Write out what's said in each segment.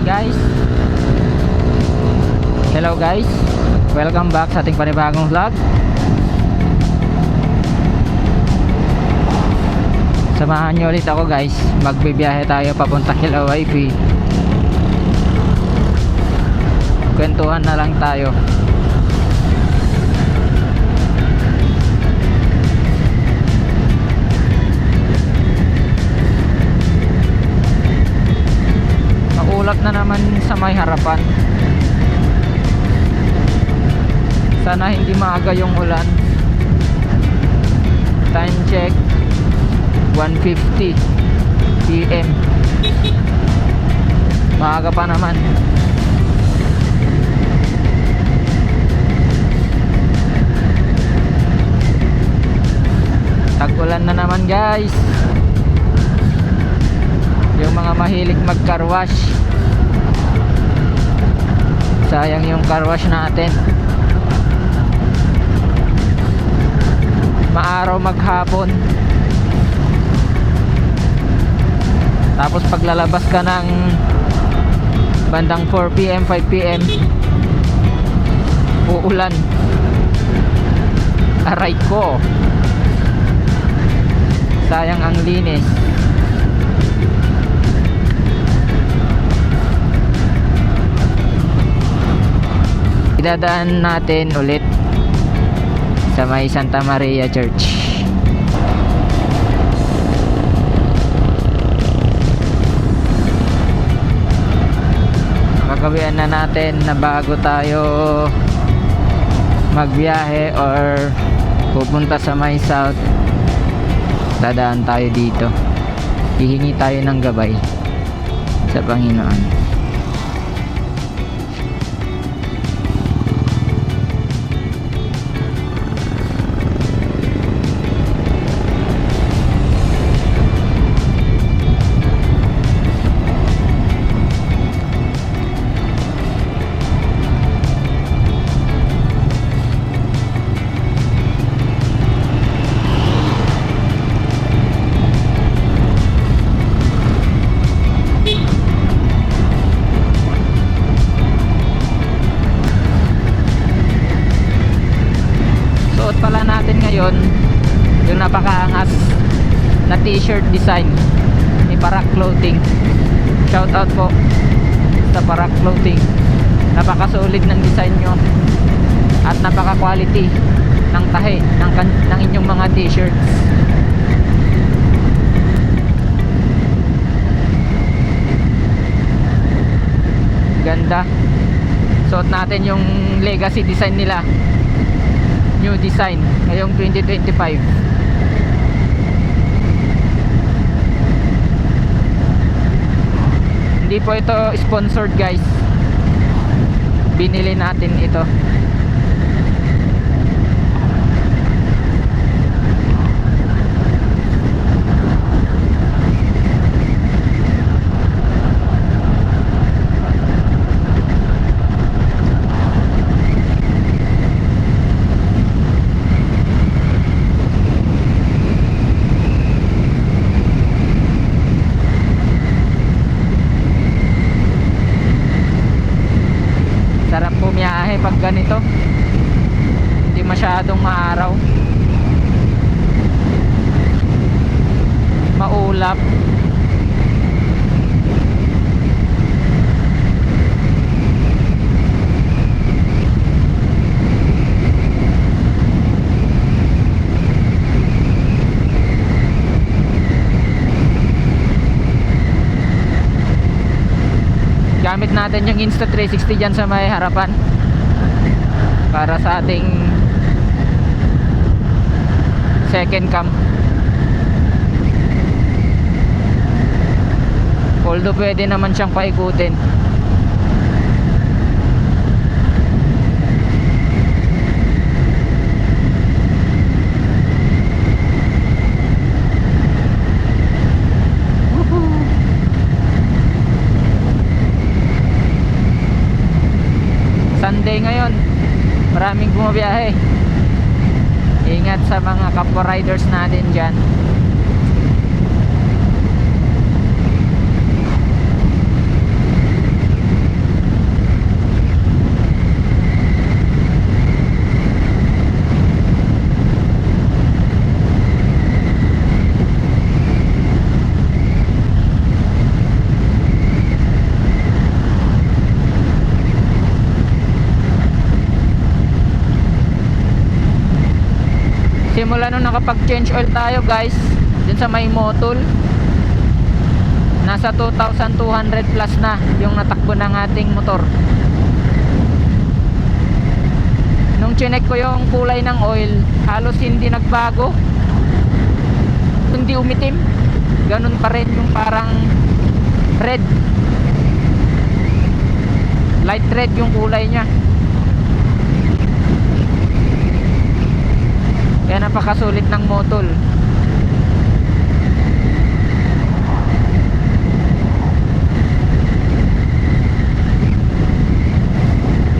guys. Hello guys. Welcome back sa ating panibagong vlog. Samahan nyo ulit ako guys. Magbibiyahe tayo papunta kila wifey. Kwentuhan na lang tayo. Maulap na naman sa may harapan. Sana hindi maaga yung ulan. Time check 1:50 PM. Maaga pa naman. Tag-ulan na naman guys. Yung mga mahilig mag-car wash, sayang yung car wash natin. Maaraw maghapon. Tapos paglalabas ka ng bandang 4 PM, 5 PM, uulan. Aray ko. Sayang ang linis. Idadaan natin ulit sa may Santa Maria Church. Gagawin na natin na bago tayo magbiyahe or pupunta sa may south, dadaan tayo dito. Hihingi tayo ng gabay sa Panginoon. Pala natin ngayon yung napakaangas na t-shirt design ni Parak Clothing. Shout out po sa Parak Clothing. Napakasulit ng design nyo at napaka quality ng tahe ng inyong mga t-shirts. Ganda. Suot natin yung legacy design nila, new design ngayong 2025. Hindi po ito sponsored guys, binili natin ito. Sarap pumiyahe pag ganito, hindi masyadong maaraw, maulap. Gamit natin yung Insta360 dyan sa may harapan para sa ating second cam. Although pwede naman siyang paikutin. Sunday ngayon, maraming bumabiyahe. Ingat sa mga kapwa riders natin dyan. simula nung nakapag change oil tayo guys dun sa may Motol, nasa 2,200 plus na yung natakbo ng ating motor. Nung chinek ko yung kulay ng oil, halos hindi nagbago, hindi umitim, ganun pa rin yung parang red, light red yung kulay nya. Kaya napakasulit ng Motol.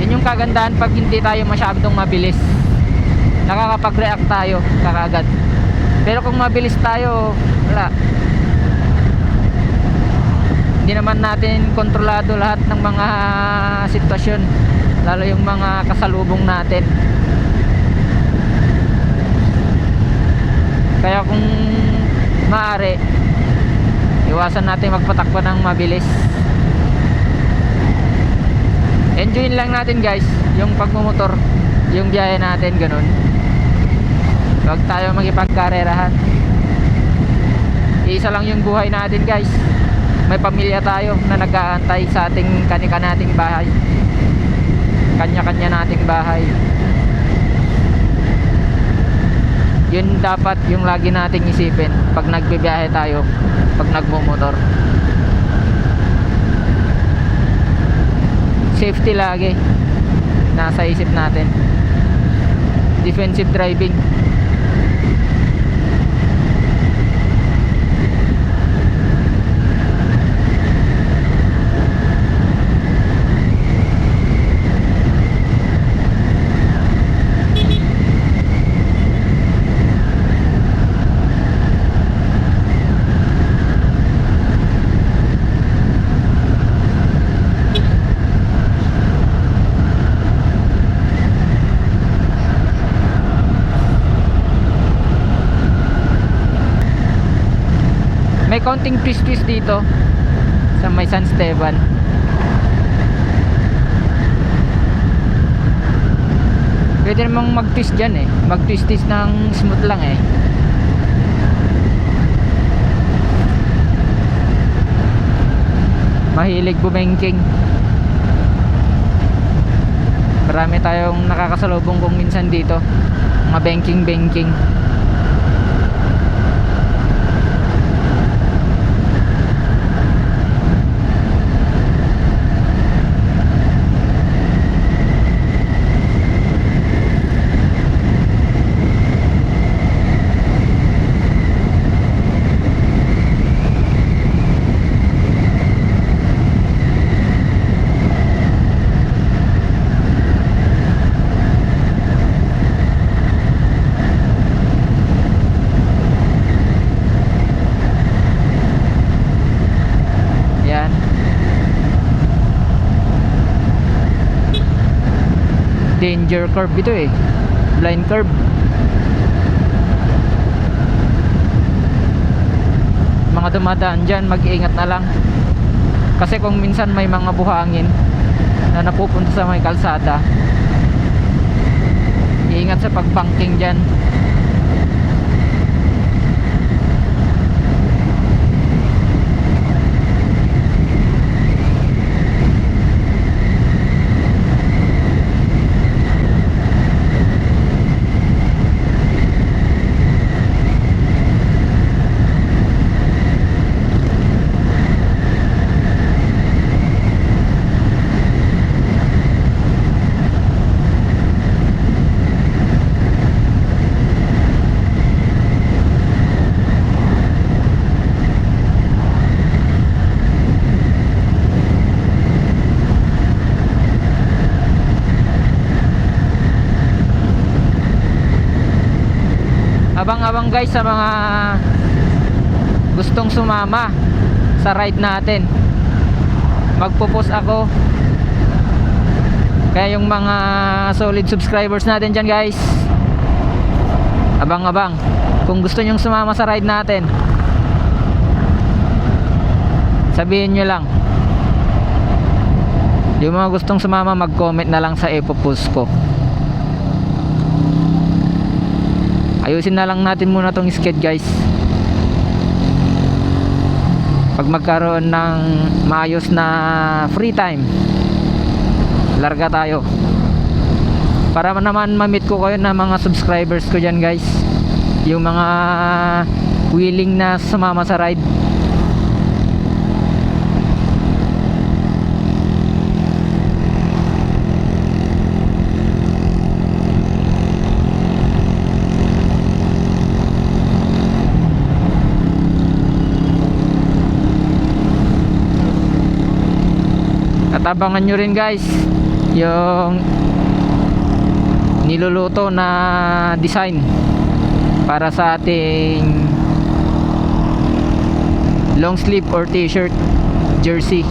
Yun yung kagandahan pag hindi tayo masyadong mabilis, nakakapag-react tayo kakaagad. Pero kung mabilis tayo, wala, hindi naman natin kontrolado lahat ng mga sitwasyon, lalo yung mga kasalubong natin. Kaya kung maaari, iwasan natin magpatakbo ng mabilis. Enjoyin lang natin guys yung pagmumotor, yung biyahe natin, ganun. Huwag tayo magipagkarerahan. Isa lang yung buhay natin guys. May pamilya tayo na nag-aantay sa ating kani-kanating bahay, kanya-kanya nating bahay. Yun dapat yung lagi nating isipin pag nagbibiyahe tayo, pag nagmumotor. Safety lagi nasa isip natin. Defensive driving. May konting twist dito sa may San Esteban. Pwede namang mag-twist dyan eh, mag-twist ng smooth lang eh. Mahilig bumengking. Marami tayong nakakasalubong kung minsan dito, mga banking. Danger curve ito eh, blind curve. Mga dumadaan dyan, mag-iingat na lang, kasi kung minsan may mga buhangin na napupunta sa may kalsada, iingat sa pagbanking dyan. Abang-abang guys sa mga gustong sumama sa ride natin. Magpo-post ako, kaya yung mga solid subscribers natin dyan guys, abang-abang kung gusto nyong sumama sa ride natin, sabihin nyo lang. Yung mga gustong sumama, mag-comment na lang sa ipopost ko. Ayusin na lang natin muna tong sked guys. Pag magkaroon ng maayos na free time, larga tayo. Para naman ma-meet ko kayo na mga subscribers ko dyan guys, yung mga willing na sumama sa ride. At abangan nyo rin guys yung niluluto na design para sa ating long sleeve or t-shirt jersey,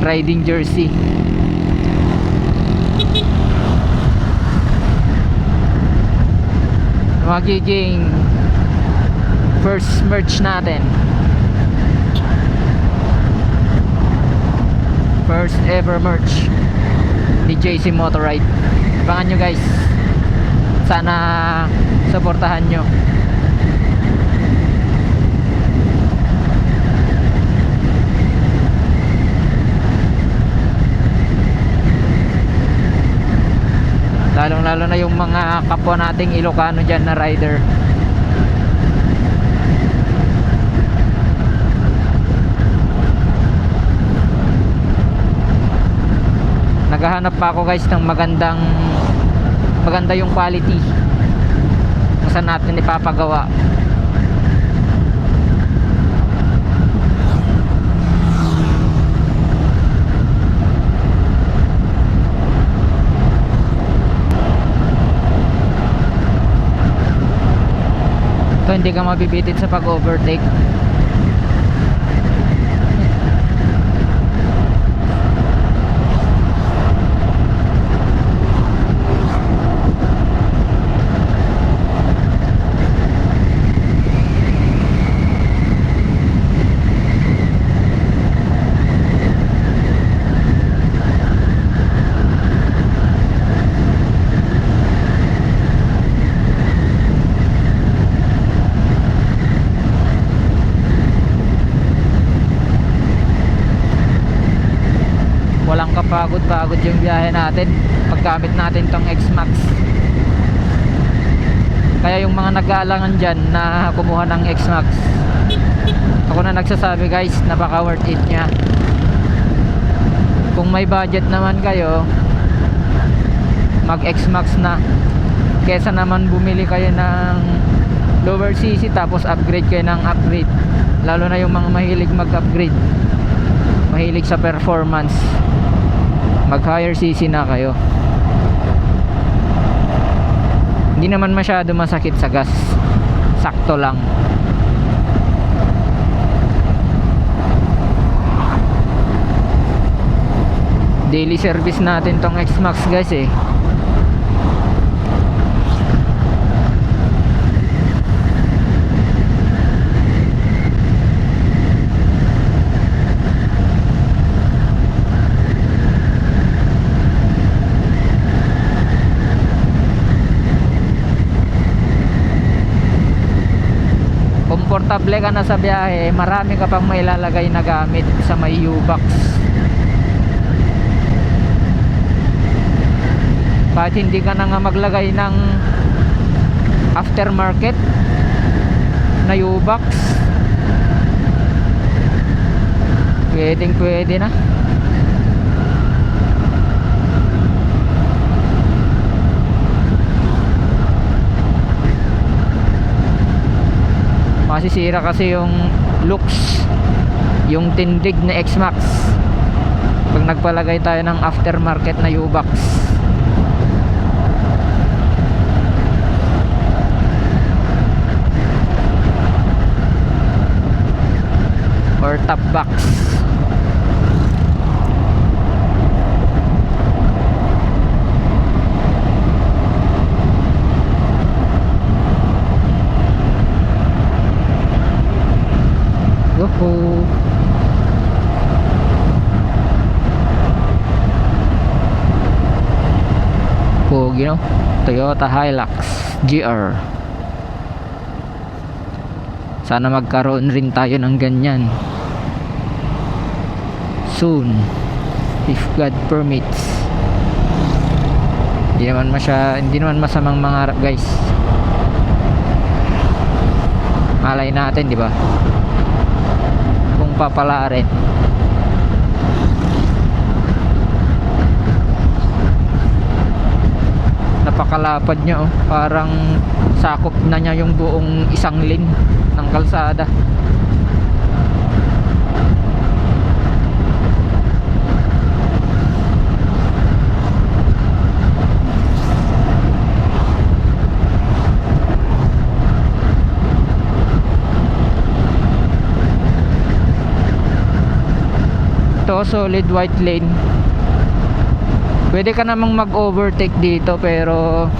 riding jersey. Magiging first merch natin, first ever merch ni JC Motorride. Abangan nyo guys, sana supportahan nyo. Lalong lalo na yung mga kapwa nating Ilocano dyan na rider. Naghahanap pa ako guys ng maganda yung quality kung saan natin ipapagawa. Ito hindi ka mabibitin sa pag-overtake. Walang kapagod-pagod yung biyahe natin paggamit natin tong X-Max. Kaya yung mga nag-aalangan dyan na kumuha ng X-Max, ako na nagsasabi guys, napaka worth it nya. Kung may budget naman kayo, mag X-Max na, kesa naman bumili kayo ng lower CC tapos upgrade kayo ng upgrade. Lalo na yung mga mahilig mag-upgrade, mahilig sa performance, mag higher CC na kayo. Hindi naman masyado masakit sa gas, sakto lang. Daily service natin tong X-Max guys eh. Komportable ka na sa biyahe, marami ka pang mailalagay na gamit sa may U-Box. Kahit hindi ka na nga maglagay ng aftermarket na U-Box, pwede na. Masisira kasi yung looks, yung tindig na X-Max pag nagpalagay tayo ng aftermarket na U-Box or top box. Goho. Pogi you know, Toyota Hilux GR. Sana magkaroon rin tayo ng ganyan soon, if God permits. Hindi naman masamang mangarap, guys. Malay natin, di ba? Kung papalaarin. Napakalapad niya, oh. Parang sakop na niya yung buong isang lane ng kalsada. Ito, solid white lane. Pwede ka namang mag-overtake dito, pero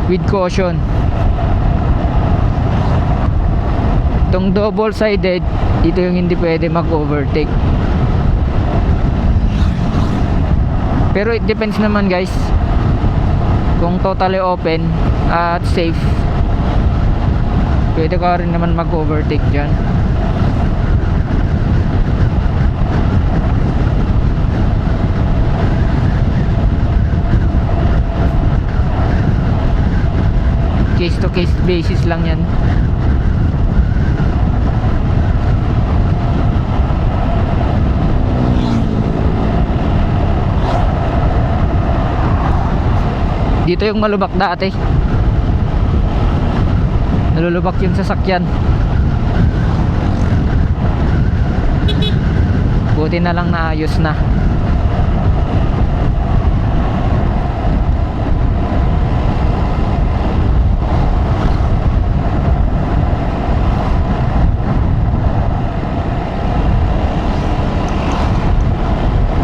with caution. Itong double sided, dito yung hindi pwede mag-overtake. Pero it depends naman, guys, kung totally open at safe, pwede ka rin naman mag-overtake dyan. Case to case basis lang yan. Dito yung malubak dati. Nalulubak yung sasakyan. Buti na lang naayos na.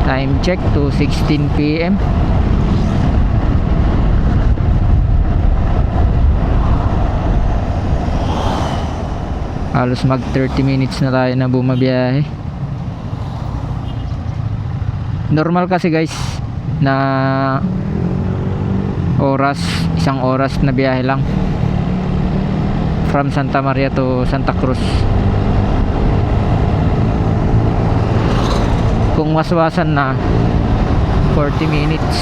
Time check to 16 PM. Halos mag 30 minutes na tayo na bumabiyahe. Normal kasi, guys, na isang oras na biyahe lang from Santa Maria to Santa Cruz. Kung waswasan na, 40 minutes.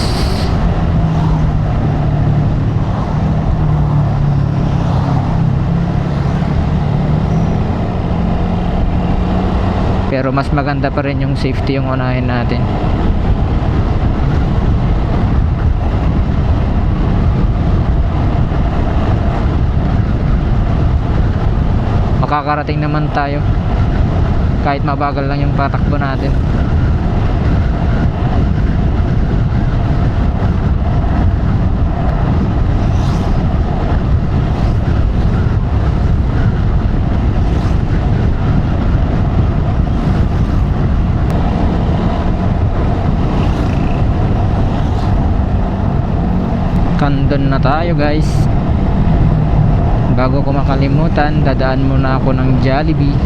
Pero mas maganda pa rin yung safety yung unahin natin. Makakarating naman tayo kahit mabagal lang yung patakbo natin. Kandon na tayo, guys. Bago ko makalimutan, dadaan muna ako ng Jollibee.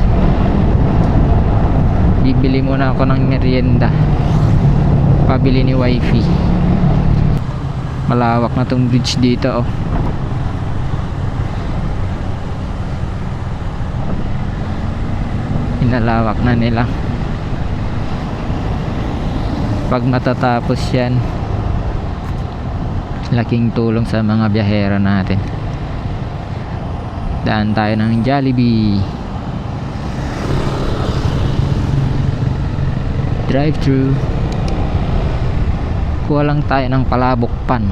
Bibili muna ako ng merienda, pabili ni wifey. Malawak na tong bridge dito, oh. Inalawak na nila. Pag matatapos yan, laking tulong sa mga biyahero natin. Daan tayo ng Jollibee. Drive-thru. Kuha lang tayo ng palabok pan,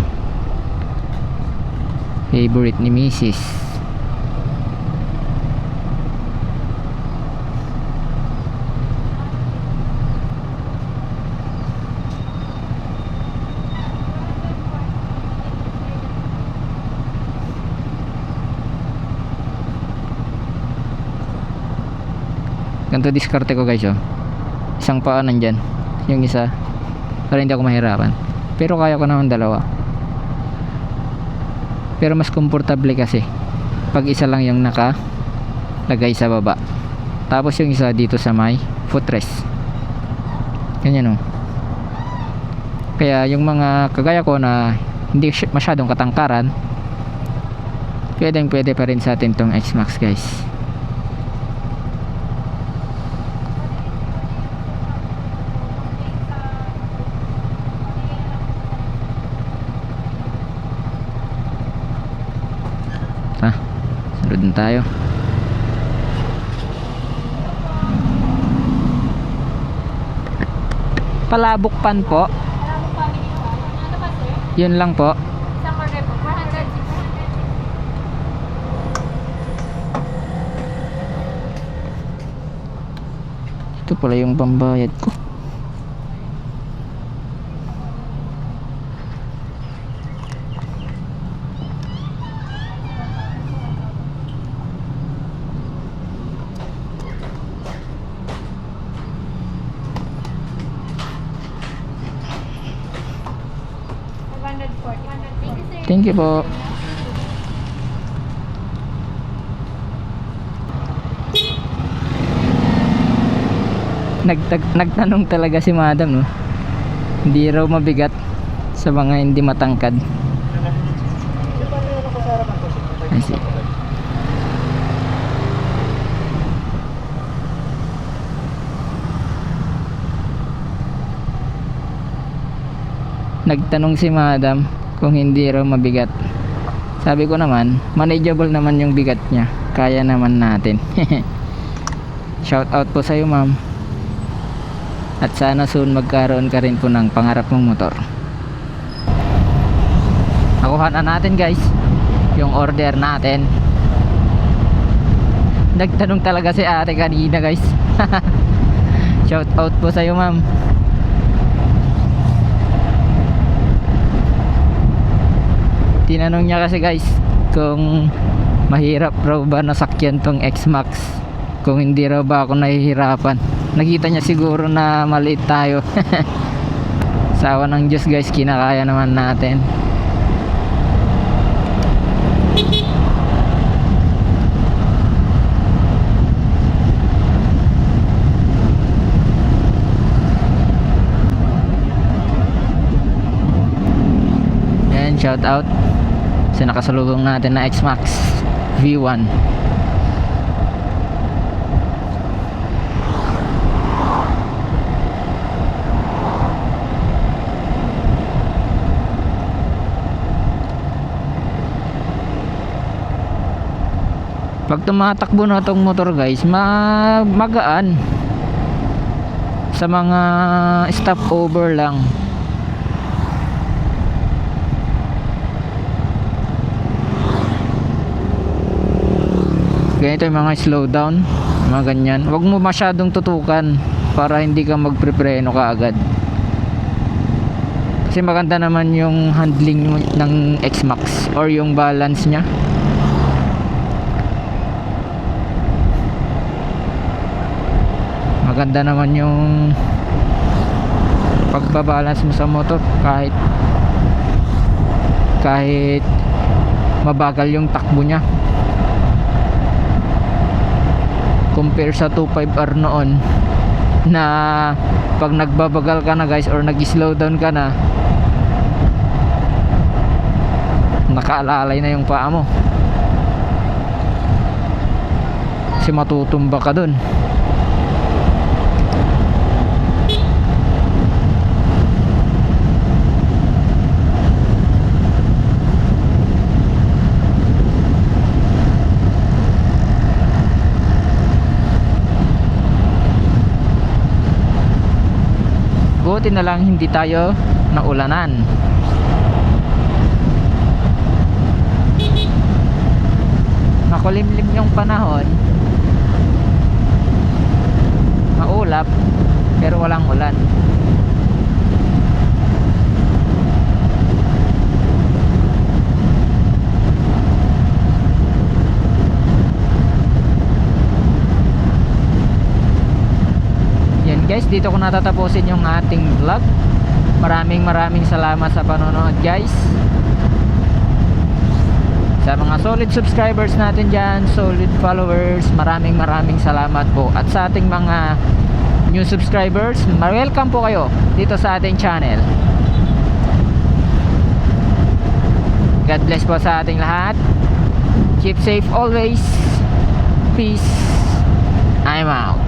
favorite ni Mrs. Ganito diskarte ko, guys, oh. Isang paa nandyan, yung isa, para hindi ako mahirapan. Pero kaya ko naman dalawa. Pero mas komportable kasi pag isa lang yung nakalagay sa baba, tapos yung isa dito sa may footrest. Ganyan, oh. Kaya yung mga kagaya ko na hindi masyadong katangkaran, pwede pa rin sa atin tong X-Max guys. Sunod na tayo. Palabokpan po. Yun lang po. Ito pala yung pambayad ko. Thank you po. Nagtanong talaga si madam, no? Hindi raw mabigat sa mga hindi matangkad. I see. Nagtanong si madam kung hindi raw mabigat. Sabi ko naman, manageable naman yung bigat niya. Kaya naman natin. Shout out po sa iyo, ma'am. At sana soon magkaroon ka rin po ng pangarap mong motor. Nakuha na natin guys yung order natin. Nagtanong talaga si ate kanina guys. Shout out po sa iyo, ma'am. Tinanong niya kasi guys kung mahirap raw ba nasakyan tong X-Max, kung hindi raw ba ako nahihirapan. Nakita niya siguro na maliit tayo. Sawa ng Diyos guys, kinakaya naman natin. Yan, shout out sa nakasalubong natin na X-Max V1. Pag tumatakbo na tong motor guys, magaan sa mga stopover lang. Ganito yung mga slow down, mga ganyan. Huwag mo masyadong tutukan para hindi ka magprepreno kaagad. Kasi maganda naman yung handling ng X-Max or yung balance nya. Maganda naman yung pagbabalance mo sa motor kahit mabagal yung takbo nya. Compare sa 25R noon na pag nagbabagal ka na guys or nag-slow down ka na, nakaalalay na yung paa mo kasi matutumba ka dun. Buti na lang hindi tayo naulanan. Makulimlim yung panahon, maulap pero walang ulan. Guys, dito ko natatapusin yung ating vlog. Maraming salamat sa panonood guys. Sa mga solid subscribers natin dyan, solid followers, maraming salamat po. At sa ating mga new subscribers, welcome po kayo dito sa ating channel. God bless po sa ating lahat. Keep safe always. Peace. I'm out.